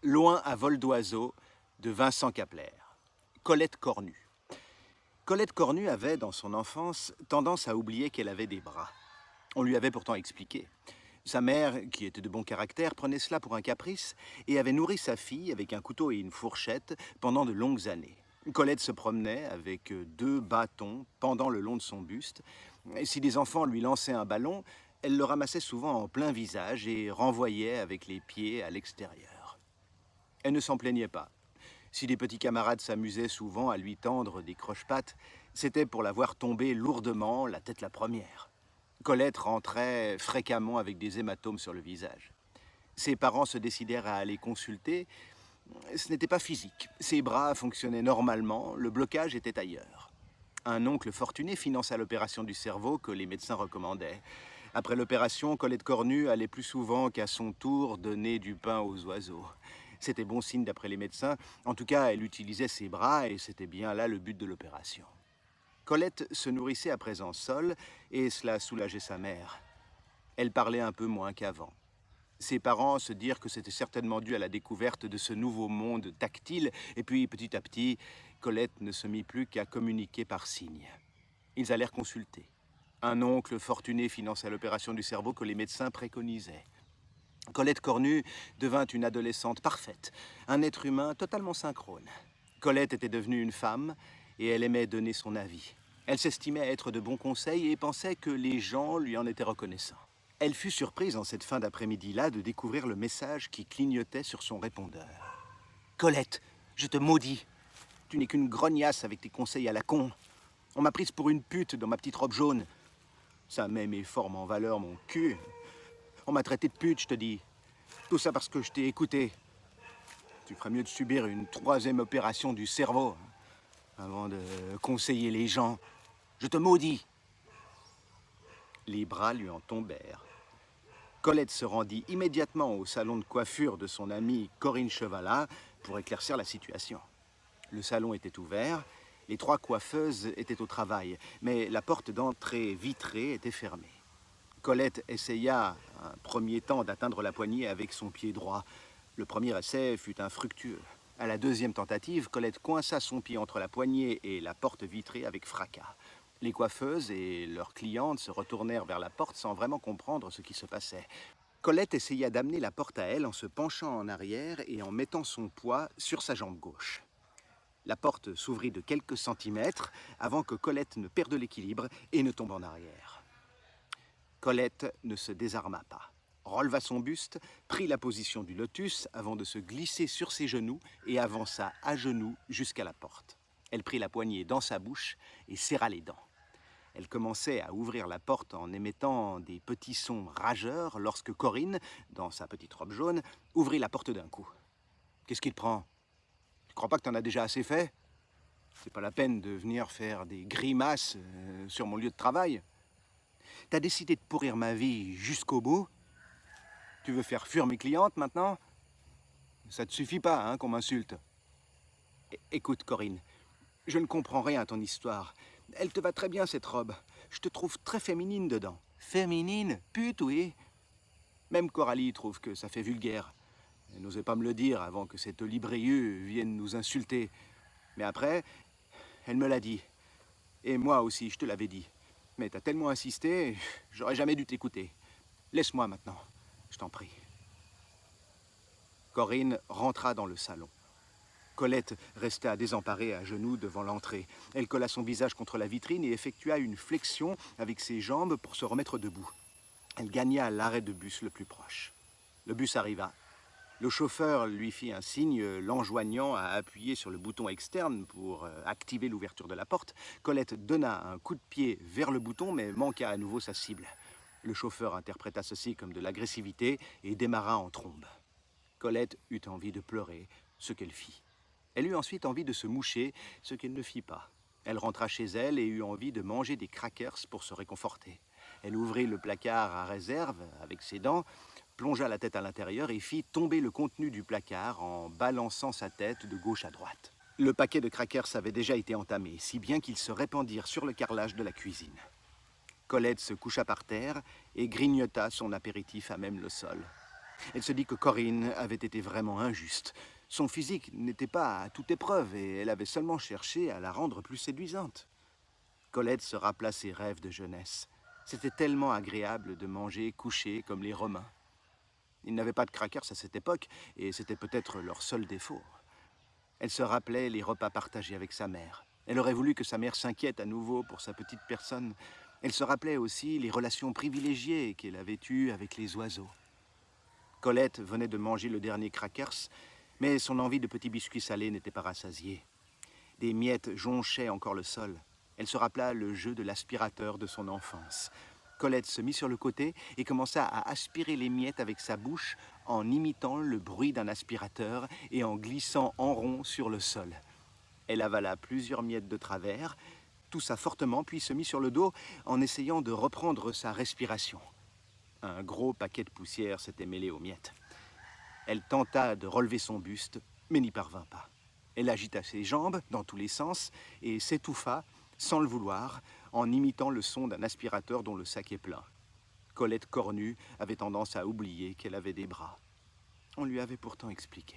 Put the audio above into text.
Loin à vol d'oiseau de Vincent Capler. Colette Cornu. Colette Cornu avait, dans son enfance, tendance à oublier qu'elle avait des bras. On lui avait pourtant expliqué. Sa mère, qui était de bon caractère, prenait cela pour un caprice et avait nourri sa fille avec un couteau et une fourchette pendant de longues années. Colette se promenait avec 2 bâtons pendant le long de son buste. Et si des enfants lui lançaient un ballon, elle le ramassait souvent en plein visage et renvoyait avec les pieds à l'extérieur. Elle ne s'en plaignait pas. Si des petits camarades s'amusaient souvent à lui tendre des croche-pattes, c'était pour la voir tomber lourdement, la tête la première. Colette rentrait fréquemment avec des hématomes sur le visage. Ses parents se décidèrent à aller consulter. Ce n'était pas physique. Ses bras fonctionnaient normalement, le blocage était ailleurs. Un oncle fortuné finança l'opération du cerveau que les médecins recommandaient. Après l'opération, Colette Cornu allait plus souvent qu'à son tour donner du pain aux oiseaux. C'était bon signe d'après les médecins. En tout cas, elle utilisait ses bras et c'était bien là le but de l'opération. Colette se nourrissait à présent seule et cela soulageait sa mère. Elle parlait un peu moins qu'avant. Ses parents se dirent que c'était certainement dû à la découverte de ce nouveau monde tactile et puis petit à petit, Colette ne se mit plus qu'à communiquer par signes. Ils allèrent consulter. Un oncle fortuné finança l'opération du cerveau que les médecins préconisaient. Colette Cornu devint une adolescente parfaite, un être humain totalement synchrone. Colette était devenue une femme et elle aimait donner son avis. Elle s'estimait être de bons conseils et pensait que les gens lui en étaient reconnaissants. Elle fut surprise en cette fin d'après-midi-là de découvrir le message qui clignotait sur son répondeur. « Colette, je te maudis. Tu n'es qu'une grognasse avec tes conseils à la con. On m'a prise pour une pute dans ma petite robe jaune. Ça met mes formes en valeur, mon cul. On m'a traité de pute, je te dis. Tout ça parce que je t'ai écouté. Tu ferais mieux de subir une 3e opération du cerveau avant de conseiller les gens. Je te maudis. » Les bras lui en tombèrent. Colette se rendit immédiatement au salon de coiffure de son amie Corinne Chevalat pour éclaircir la situation. Le salon était ouvert, les 3 coiffeuses étaient au travail, mais la porte d'entrée vitrée était fermée. Colette essaya un premier temps d'atteindre la poignée avec son pied droit. Le premier essai fut infructueux. À la 2e tentative, Colette coinça son pied entre la poignée et la porte vitrée avec fracas. Les coiffeuses et leurs clientes se retournèrent vers la porte sans vraiment comprendre ce qui se passait. Colette essaya d'amener la porte à elle en se penchant en arrière et en mettant son poids sur sa jambe gauche. La porte s'ouvrit de quelques centimètres avant que Colette ne perde l'équilibre et ne tombe en arrière. Colette ne se désarma pas, releva son buste, prit la position du lotus avant de se glisser sur ses genoux et avança à genoux jusqu'à la porte. Elle prit la poignée dans sa bouche et serra les dents. Elle commençait à ouvrir la porte en émettant des petits sons rageurs lorsque Corinne, dans sa petite robe jaune, ouvrit la porte d'un coup. « Qu'est-ce qui te prend? Tu crois pas que t'en as déjà assez fait? C'est pas la peine de venir faire des grimaces sur mon lieu de travail. T'as décidé de pourrir ma vie jusqu'au bout? Tu veux faire fuir mes clientes maintenant? Ça te suffit pas, hein, qu'on m'insulte. Écoute, Corinne, je ne comprends rien à ton histoire. Elle te va très bien, cette robe. Je te trouve très féminine dedans. Féminine? Pute, oui. Même Coralie trouve que ça fait vulgaire. Elle n'osait pas me le dire avant que cet olibrieux vienne nous insulter. Mais après, elle me l'a dit. Et moi aussi, je te l'avais dit. Mais t'as tellement insisté, j'aurais jamais dû t'écouter. Laisse-moi maintenant, je t'en prie. Corinne rentra dans le salon. Colette resta désemparée à genoux devant l'entrée. Elle colla son visage contre la vitrine et effectua une flexion avec ses jambes pour se remettre debout. Elle gagna l'arrêt de bus le plus proche. Le bus arriva. Le chauffeur lui fit un signe, l'enjoignant à appuyer sur le bouton externe pour activer l'ouverture de la porte. Colette donna un coup de pied vers le bouton, mais manqua à nouveau sa cible. Le chauffeur interpréta ceci comme de l'agressivité et démarra en trombe. Colette eut envie de pleurer, ce qu'elle fit. Elle eut ensuite envie de se moucher, ce qu'elle ne fit pas. Elle rentra chez elle et eut envie de manger des crackers pour se réconforter. Elle ouvrit le placard à réserve avec ses dents, plongea la tête à l'intérieur et fit tomber le contenu du placard en balançant sa tête de gauche à droite. Le paquet de crackers avait déjà été entamé, si bien qu'ils se répandirent sur le carrelage de la cuisine. Colette se coucha par terre et grignota son apéritif à même le sol. Elle se dit que Corinne avait été vraiment injuste. Son physique n'était pas à toute épreuve et elle avait seulement cherché à la rendre plus séduisante. Colette se rappela ses rêves de jeunesse. C'était tellement agréable de manger couché comme les Romains. Ils n'avaient pas de crackers à cette époque et c'était peut-être leur seul défaut. Elle se rappelait les repas partagés avec sa mère. Elle aurait voulu que sa mère s'inquiète à nouveau pour sa petite personne. Elle se rappelait aussi les relations privilégiées qu'elle avait eues avec les oiseaux. Colette venait de manger le dernier crackers, mais son envie de petits biscuits salés n'était pas rassasiée. Des miettes jonchaient encore le sol. Elle se rappela le jeu de l'aspirateur de son enfance. Colette se mit sur le côté et commença à aspirer les miettes avec sa bouche en imitant le bruit d'un aspirateur et en glissant en rond sur le sol. Elle avala plusieurs miettes de travers, toussa fortement, puis se mit sur le dos en essayant de reprendre sa respiration. Un gros paquet de poussière s'était mêlé aux miettes. Elle tenta de relever son buste, mais n'y parvint pas. Elle agita ses jambes dans tous les sens et s'étouffa, sans le vouloir, en imitant le son d'un aspirateur dont le sac est plein. Colette cornue avait tendance à oublier qu'elle avait des bras. On lui avait pourtant expliqué.